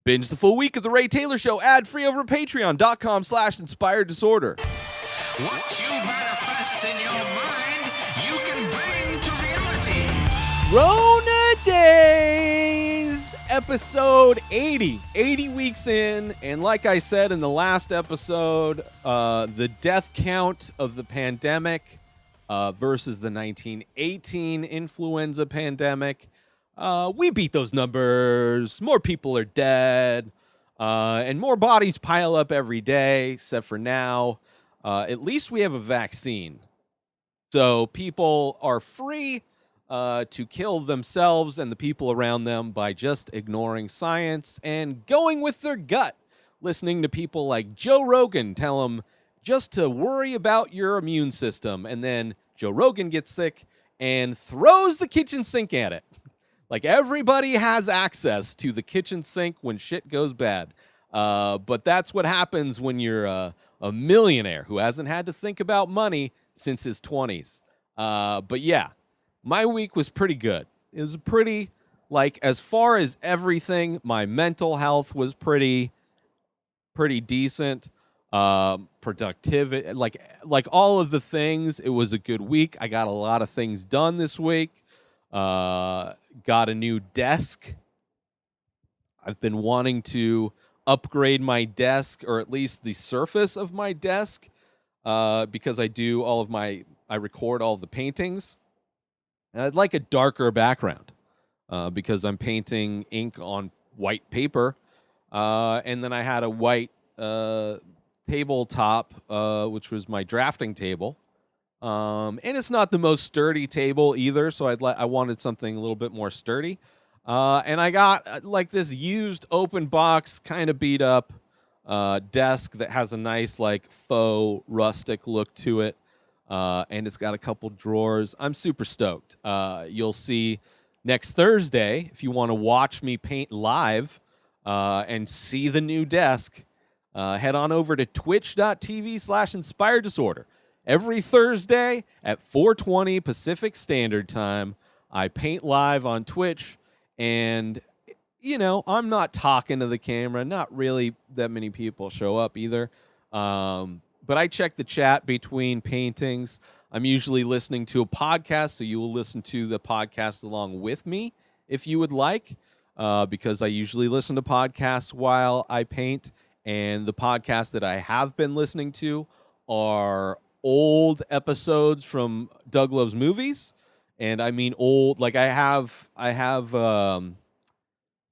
Binge the full week of The Ray Taylor Show ad-free over at patreon.com/inspired disorder. What you manifest in your mind, you can bring to reality. Rona Dayz, episode 80. 80 weeks in, and like I said in the last episode, the death count of the pandemic versus the 1918 influenza pandemic. We beat those numbers. More people are dead, and more bodies pile up every day, except for now. At least we have a vaccine. So people are free to kill themselves and the people around them by just ignoring science and going with their gut, listening to people like Joe Rogan tell them just to worry about your immune system. And then Joe Rogan gets sick and throws the kitchen sink at it. Like, everybody has access to the kitchen sink when shit goes bad. But that's what happens when you're a millionaire who hasn't had to think about money since his 20s. But yeah, my week was pretty good. It was pretty, like, as far as everything, my mental health was pretty decent. Productivity, like all of the things, it was a good week. I got a lot of things done this week. Got a new desk. I've been wanting to upgrade my desk, or at least the surface of my desk, because I record all of the paintings. And I'd like a darker background, because I'm painting ink on white paper. And then I had a white tabletop, which was my drafting table. And it's not the most sturdy table either, so I wanted something a little bit more sturdy. And I got like this used open box, kind of beat up desk that has a nice like faux rustic look to it. And it's got a couple drawers. I'm super stoked. You'll see next Thursday, if you want to watch me paint live and see the new desk, head on over to twitch.tv/inspired disorder. Every Thursday at 4:20 Pacific Standard Time, I paint live on Twitch, and, you know, I'm not talking to the camera. Not really that many people show up either, but I check the chat between paintings. I'm usually listening to a podcast, so you will listen to the podcast along with me if you would like, because I usually listen to podcasts while I paint, and the podcasts that I have been listening to are old episodes from Doug Loves Movies, and I mean old. Like I have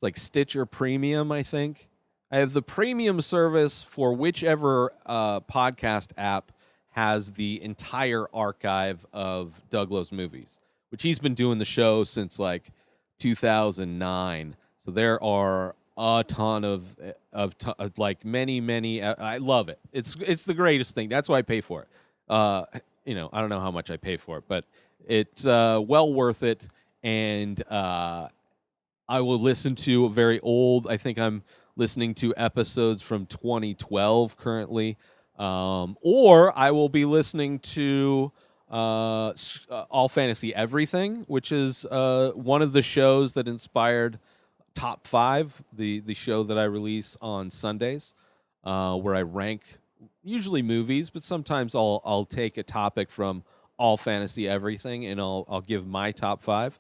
like Stitcher Premium. I think I have the premium service for whichever podcast app has the entire archive of Doug Loves Movies, which he's been doing the show since like 2009. So there are a ton of like many. I love it. It's the greatest thing. That's why I pay for it. You know, I don't know how much I pay for it, but it's well worth it. And I will listen to a very old, I think I'm listening to episodes from 2012 currently. Or I will be listening to All Fantasy Everything, which is one of the shows that inspired Top 5, the show that I release on Sundays, where I rank usually movies, but sometimes I'll take a topic from All Fantasy Everything and I'll give my top 5.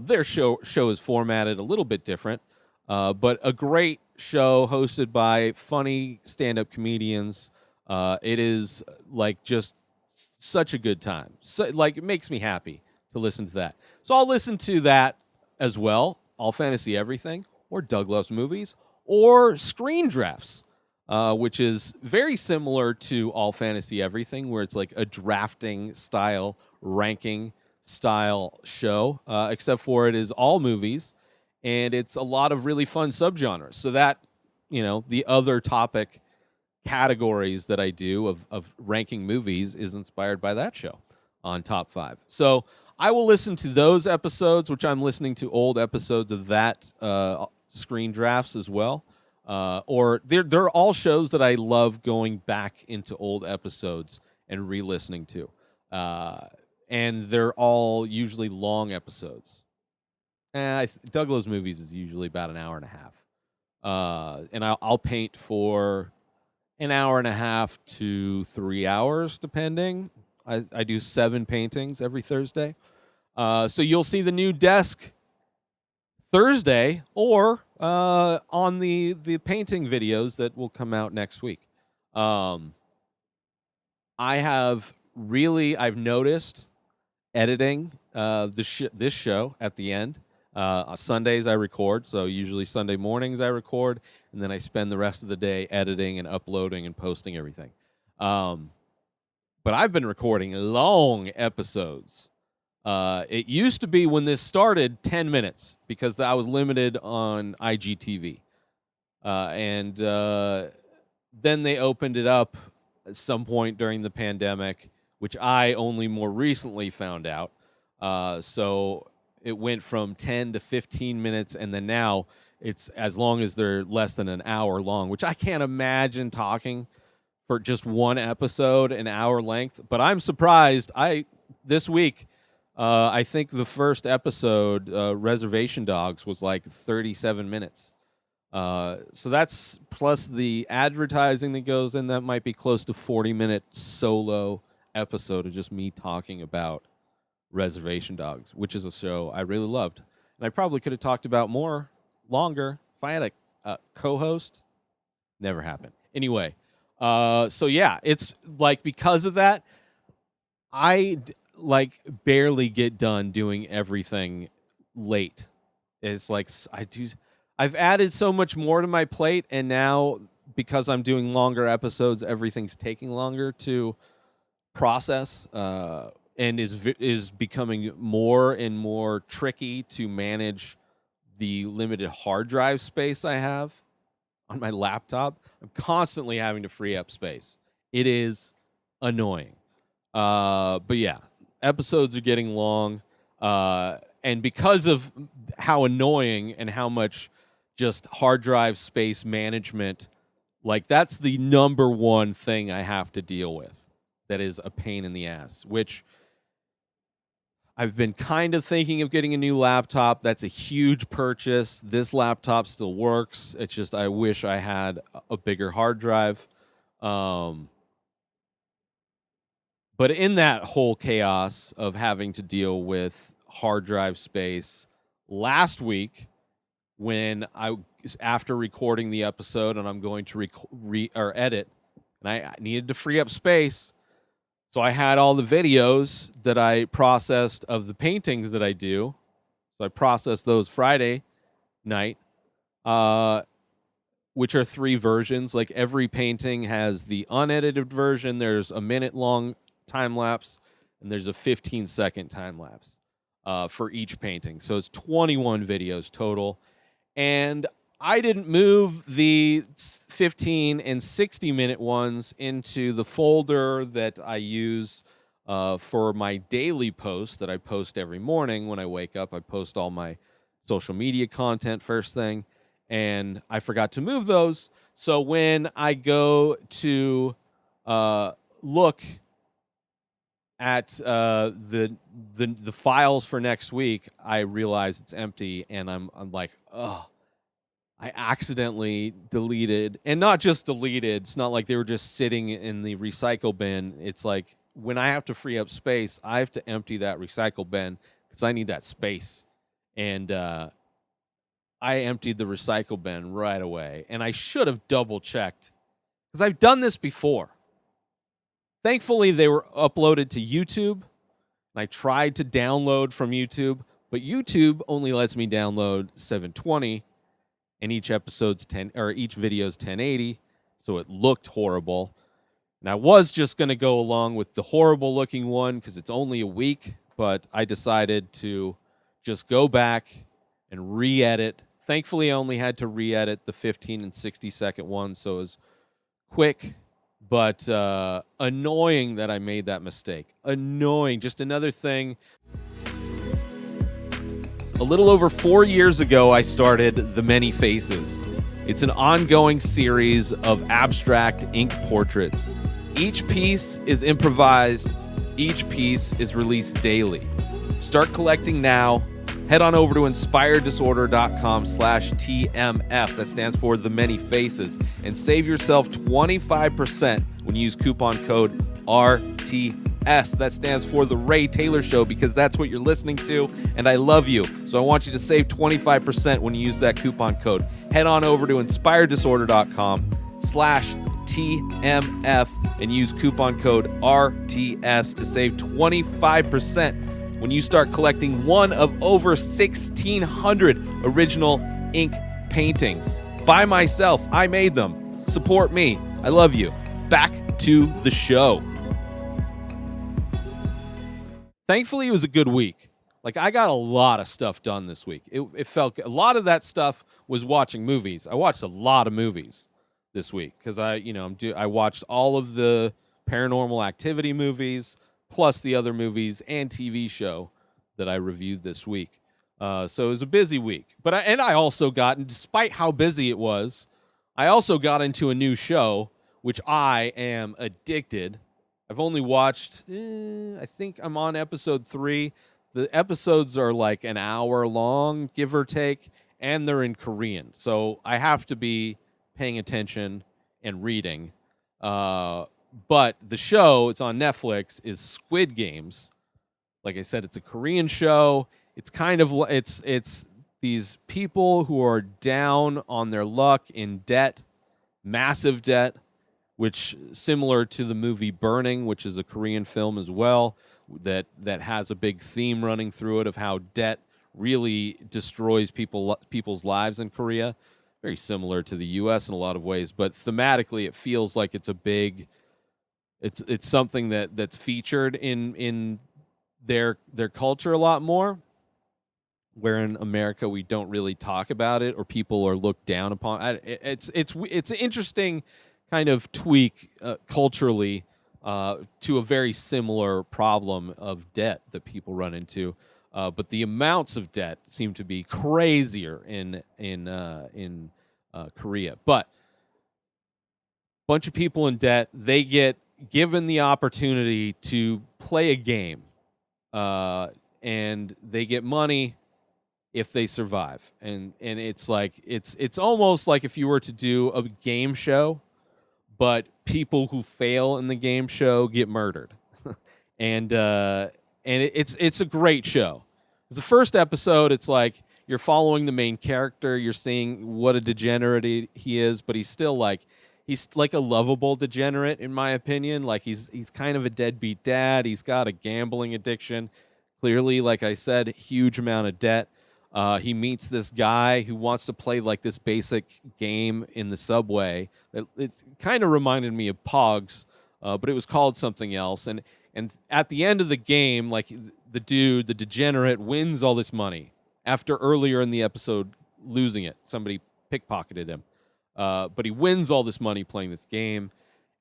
Their show is formatted a little bit different, but a great show hosted by funny stand-up comedians. It is like just such a good time. So, like, it makes me happy to listen to that. So I'll listen to that as well, All Fantasy Everything, or Doug Loves Movies, or Screen Drafts, which is very similar to All Fantasy Everything, where it's like a drafting style, ranking style show, except for it is all movies, and it's a lot of really fun subgenres. So that, you know, the other topic categories that I do of ranking movies is inspired by that show on Top 5. So I will listen to those episodes, which I'm listening to old episodes of that Screen Drafts as well. Or they're all shows that I love going back into old episodes and re-listening to. And they're all usually long episodes. Doug Loves Movies is usually about an hour and a half. And I'll paint for an hour and a half to 3 hours, depending. I do 7 paintings every Thursday. So you'll see the new desk Thursday or on the painting videos that will come out next week. I've noticed editing this show at the end. On Sundays I record, so usually Sunday mornings I record, and then I spend the rest of the day editing and uploading and posting everything. But I've been recording long episodes. It used to be, when this started, 10 minutes, because I was limited on IGTV. And then they opened it up at some point during the pandemic, which I only more recently found out. So it went from 10 to 15 minutes, and then now it's as long as they're less than an hour long, which I can't imagine talking for just one episode an hour length. But I'm surprised. This week, I think the first episode, Reservation Dogs, was like 37 minutes. So that's, plus the advertising that goes in, that might be close to 40-minute solo episode of just me talking about Reservation Dogs, which is a show I really loved. And I probably could have talked about more longer if I had a co-host. Never happened. Anyway, so yeah, it's like, because of that, I barely get done doing everything late. It's like I've added so much more to my plate, and now because I'm doing longer episodes, everything's taking longer to process, and is becoming more and more tricky to manage the limited hard drive space I have on my laptop. I'm constantly having to free up space. It is annoying. But yeah, episodes are getting long, and because of how annoying and how much just hard drive space management, like, that's the number one thing I have to deal with that is a pain in the ass, which I've been kind of thinking of getting a new laptop. That's a huge purchase. This laptop still works. It's just, I wish I had a bigger hard drive. But in that whole chaos of having to deal with hard drive space, last week, when after recording the episode and I'm going to edit, and I needed to free up space, so I had all the videos that I processed of the paintings that I do. So I processed those Friday night, which are 3 versions. Like, every painting has the unedited version. There's a minute-long time lapse, and there's a 15-second time lapse for each painting. So it's 21 videos total. And I didn't move the 15 and 60-minute ones into the folder that I use for my daily posts that I post every morning when I wake up. I post all my social media content first thing, and I forgot to move those. So when I go to look at the files for next week, I realize it's empty, and I'm like, oh, I accidentally deleted, and not just deleted. It's not like they were just sitting in the recycle bin. It's like, when I have to free up space, I have to empty that recycle bin because I need that space. And I emptied the recycle bin right away, and I should have double checked because I've done this before. Thankfully, they were uploaded to YouTube, and I tried to download from YouTube, but YouTube only lets me download 720, and each video's 1080, so it looked horrible. And I was just going to go along with the horrible looking one because it's only a week, but I decided to just go back and re-edit. Thankfully, I only had to re-edit the 15 and 60-second one, so it was quick, but annoying that I made that mistake. Annoying. Just another thing. A little over 4 years ago, I started The Many Faces. It's an ongoing series of abstract ink portraits. Each piece is improvised. Each piece is released daily. Start collecting now. head on over to inspireddisorder.com/TMF. That stands for The Many Faces. And save yourself 25% when you use coupon code RTS. That stands for The Ray Taylor Show, because that's what you're listening to, and I love you. So I want you to save 25% when you use that coupon code. Head on over to inspireddisorder.com/TMF and use coupon code RTS to save 25% when you start collecting one of over 1,600 original ink paintings. By myself, I made them. Support me. I love you. Back to the show. Thankfully, it was a good week. Like, I got a lot of stuff done this week. It felt a lot of that stuff was watching movies. I watched a lot of movies this week because I watched all of the Paranormal Activity movies plus the other movies and TV show that I reviewed this week. So it was a busy week. But I also got, and despite how busy it was, I also got into a new show, which I am addicted. I've only watched, I think I'm on episode 3. The episodes are like an hour long, give or take, and they're in Korean. So I have to be paying attention and reading. But the show, it's on Netflix, is Squid Games. Like I said, it's a Korean show. It's kind of, it's these people who are down on their luck in debt, massive debt, which similar to the movie Burning, which is a Korean film as well, that has a big theme running through it of how debt really destroys people's lives in Korea. Very similar to the U.S. in a lot of ways, but thematically it feels like it's a big, it's something that's featured in their culture a lot more, where in America we don't really talk about it, or people are looked down upon. It's an interesting kind of tweak culturally to a very similar problem of debt that people run into, but the amounts of debt seem to be crazier in Korea. But bunch of people in debt, they get given the opportunity to play a game, and they get money if they survive. And it's like it's almost like if you were to do a game show, but people who fail in the game show get murdered. and it's a great show. The first episode, it's like you're following the main character, you're seeing what a degenerate he is, but he's like a lovable degenerate, in my opinion. Like he's kind of a deadbeat dad. He's got a gambling addiction. Clearly, like I said, huge amount of debt. He meets this guy who wants to play like this basic game in the subway. It kind of reminded me of Pogs, but it was called something else. And at the end of the game, like the degenerate, wins all this money after earlier in the episode losing it. Somebody pickpocketed him. But he wins all this money playing this game.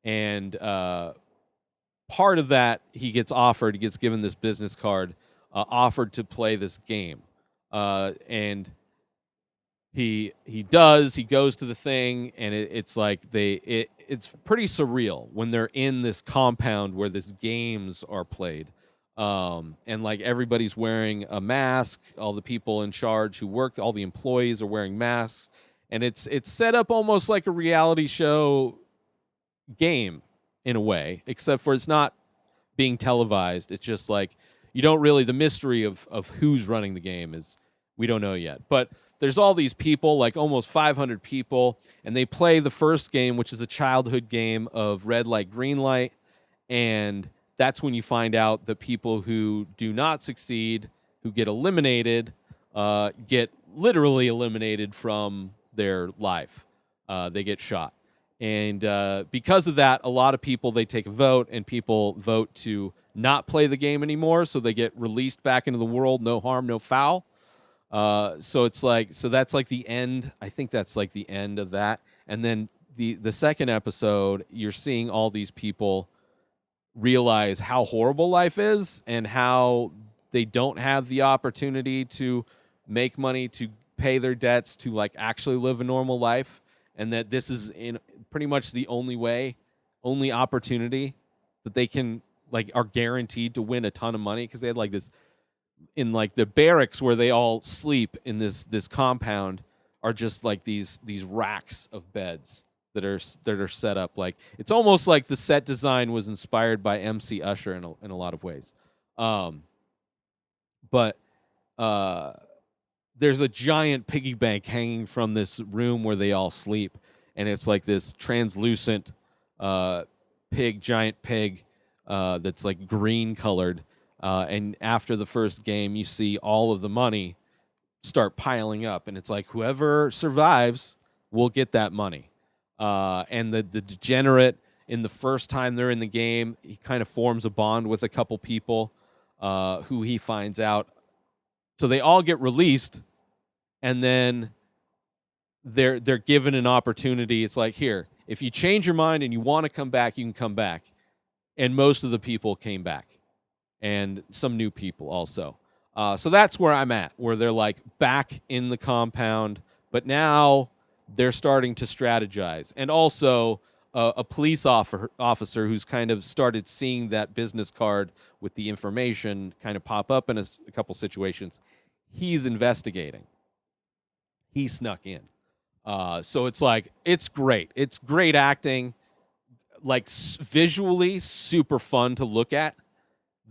And part of that, he gets given this business card, offered to play this game. And he goes to the thing, and it's like it's pretty surreal when they're in this compound where these games are played. And like everybody's wearing a mask, all the people in charge who work, all the employees are wearing masks, and it's set up almost like a reality show game in a way, except for it's not being televised. It's just like you don't really, the mystery of who's running the game is, we don't know yet. But there's all these people, like almost 500 people, and they play the first game, which is a childhood game of red light, green light. And that's when you find out that people who do not succeed, who get eliminated, get literally eliminated from their life. They get shot. And because of that, a lot of people, they take a vote, and people vote to not play the game anymore, so they get released back into the world, no harm, no foul. So that's like the end. I think that's like the end of that. And then the second episode, you're seeing all these people realize how horrible life is and how they don't have the opportunity to make money to pay their debts, to like actually live a normal life, and that this is in pretty much the only opportunity that they can, like, are guaranteed to win a ton of money, because they had like this in like the barracks where they all sleep in this compound are just like these racks of beds that are set up. Like it's almost like the set design was inspired by MC Usher in a lot of ways. But there's a giant piggy bank hanging from this room where they all sleep, and it's like this translucent giant pig that's like green colored. And after the first game, you see all of the money start piling up, and it's like whoever survives will get that money. And the degenerate, in the first time they're in the game, he kind of forms a bond with a couple people who he finds out. So they all get released, and then they're given an opportunity. It's like, here, if you change your mind and you want to come back, you can come back. And most of the people came back, and some new people also. So that's where I'm at, where they're like back in the compound, but now they're starting to strategize. And also a police officer who's kind of started seeing that business card with the information kind of pop up in a couple situations. He's investigating. He snuck in. So it's like, it's great. It's great acting, like visually super fun to look at.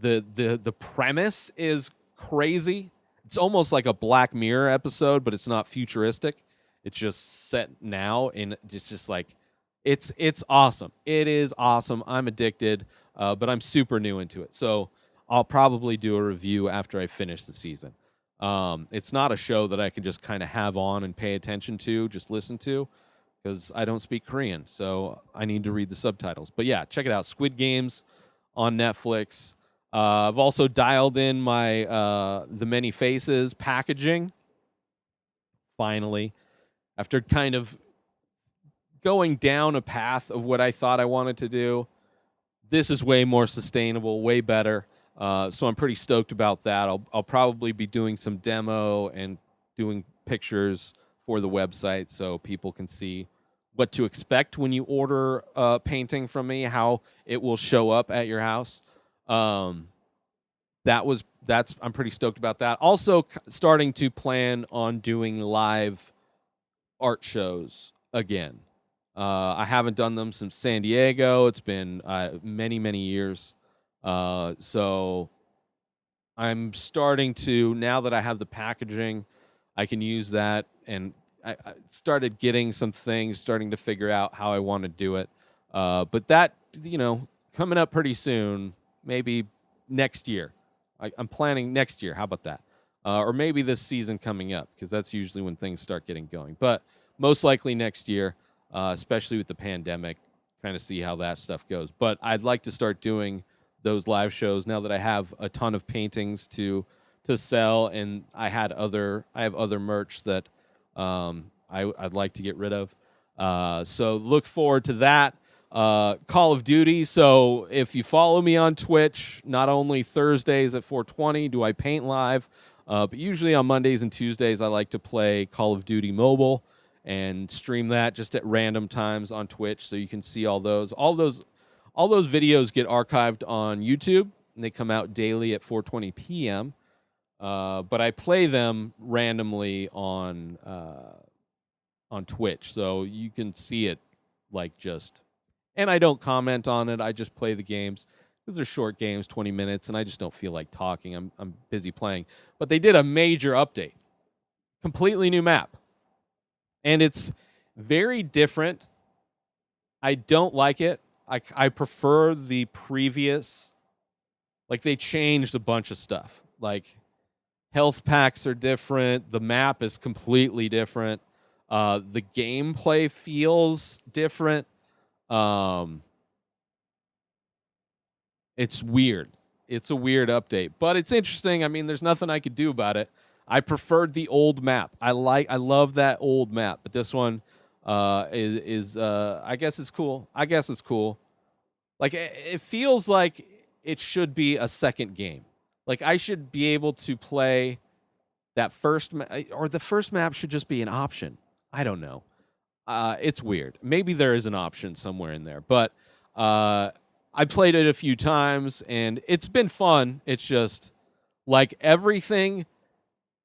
The premise is crazy. It's almost like a Black Mirror episode, but it's not futuristic. It's just set now, and it's just like it's awesome. It is awesome. I'm addicted, but I'm super new into it. So I'll probably do a review after I finish the season. It's not a show that I can just kind of have on and pay attention to, just listen to, because I don't speak Korean, so I need to read the subtitles. But yeah, check it out. Squid Games on Netflix. I've also dialed in my The Many Faces packaging. Finally, after kind of going down a path of what I thought I wanted to do, this is way more sustainable, way better. So I'm pretty stoked about that. I'll probably be doing some demo and doing pictures for the website so people can see what to expect when you order a painting from me, how it will show up at your house. I'm pretty stoked about that. Also starting to plan on doing live art shows again. I haven't done them since San Diego. It's been many years. So I'm starting to, now that I have the packaging, I can use that, and I started getting some things, starting to figure out how I want to do it. But that, coming up pretty soon, maybe next year. I'm planning next year. How about that? Or maybe this season coming up, because that's usually when things start getting going. But most likely next year, especially with the pandemic, kind of see how that stuff goes. But I'd like to start doing those live shows now that I have a ton of paintings to sell, and I have other merch that I'd like to get rid of. So look forward to that. Call of Duty. So if you follow me on Twitch, not only Thursdays at 4:20 do I paint live, but usually on Mondays and Tuesdays I like to play Call of Duty Mobile and stream that just at random times on Twitch, so you can see all those. All those videos get archived on YouTube, and they come out daily at 4:20 p.m. But I play them randomly on Twitch, so you can see it and I don't comment on it. I just play the games because they're short games, 20 minutes, and I just don't feel like talking. I'm busy playing. But they did a major update, completely new map, and it's very different. I don't like it. I prefer the previous. Like, they changed a bunch of stuff. Like, health packs are different. The map is completely different. The gameplay feels different. It's weird. It's a weird update, but it's interesting. I mean, there's nothing I could do about it. I preferred the old map. I love that old map, but this one is I guess it's cool. Like, it feels like it should be a second game. Like, I should be able to play that first or the first map should just be an option. I don't know. It's weird. Maybe there is an option somewhere in there, but I played it a few times and it's been fun. It's just Like everything,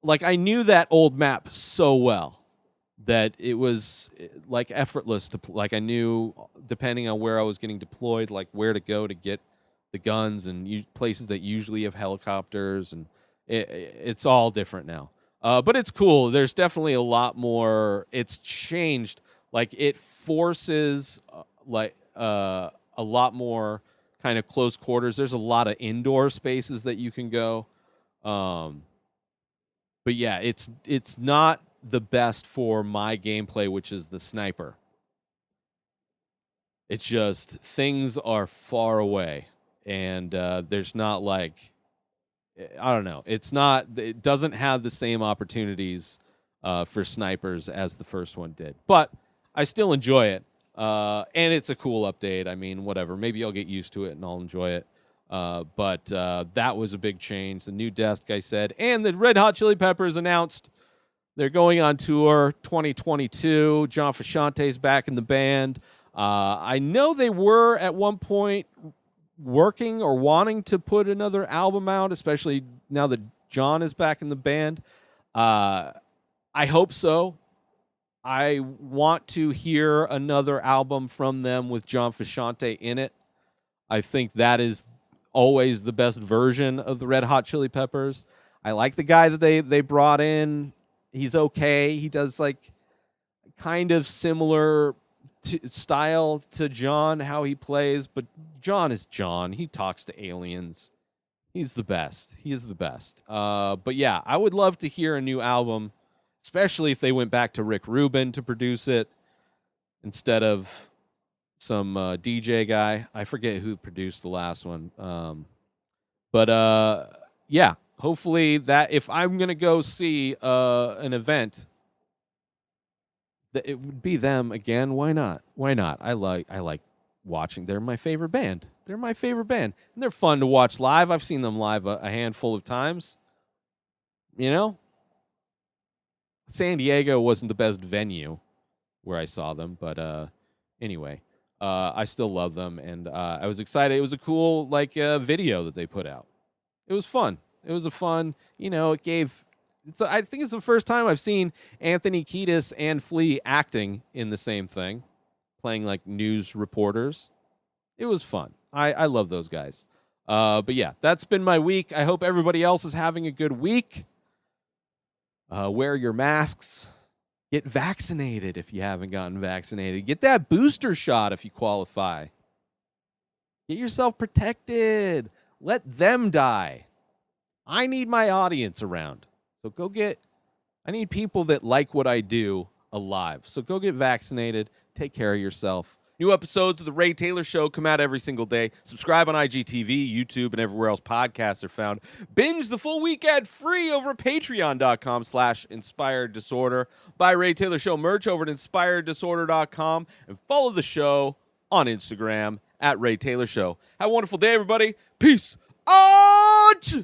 like I knew that old map so well that it was like effortless to like I knew depending on where I was getting deployed, like where to go to get the guns and places that usually have helicopters, and it's all different now. But it's cool. There's definitely a lot more. It's changed. Like it forces a lot more kind of close quarters. There's a lot of indoor spaces that you can go. Um, but yeah, it's not the best for my gameplay, which is the sniper. It's just things are far away, and there's not like I don't know. It's not. It doesn't have the same opportunities for snipers as the first one did. But I still enjoy it, and it's a cool update. I mean, whatever. Maybe I'll get used to it and I'll enjoy it. But that was a big change. The new desk, I said, and the Red Hot Chili Peppers announced they're going on tour 2022. John Frusciante's back in the band. I know they were at one point working or wanting to put another album out, especially now that John is back in the band. I hope so. I want to hear another album from them with John Frusciante in it. I think that is always the best version of the Red Hot Chili Peppers. I like the guy that they brought in. He's okay. He does like kind of similar style to John, how he plays, but John is John. He talks to aliens. He's the best. He is the best. But yeah, I would love to hear a new album, especially if they went back to Rick Rubin to produce it instead of some DJ guy. I forget who produced the last one. But yeah, hopefully that if I'm going to go see an event, that it would be them again. Why not? Why not? I like watching. They're my favorite band. They're my favorite band. And they're fun to watch live. I've seen them live a handful of times. You know? San Diego wasn't the best venue where I saw them, but anyway, I still love them, and I was excited. It was a cool video that they put out. It was fun. It was a fun, it gave I think it's the first time I've seen Anthony Kiedis and Flea acting in the same thing, playing like news reporters. It was fun. I love those guys. But yeah, that's been my week. I hope everybody else is having a good week. Wear your masks. Get vaccinated if you haven't gotten vaccinated. Get that booster shot if you qualify. Get yourself protected. Let them die. I need my audience around. So I need people that like what I do alive. So go get vaccinated. Take care of yourself. New episodes of The Ray Taylor Show come out every single day. Subscribe on IGTV, YouTube, and everywhere else podcasts are found. Binge the full week ad-free over at patreon.com/inspired disorder. Buy Ray Taylor Show merch over at inspireddisorder.com. And follow the show on Instagram at Ray Taylor Show. Have a wonderful day, everybody. Peace out!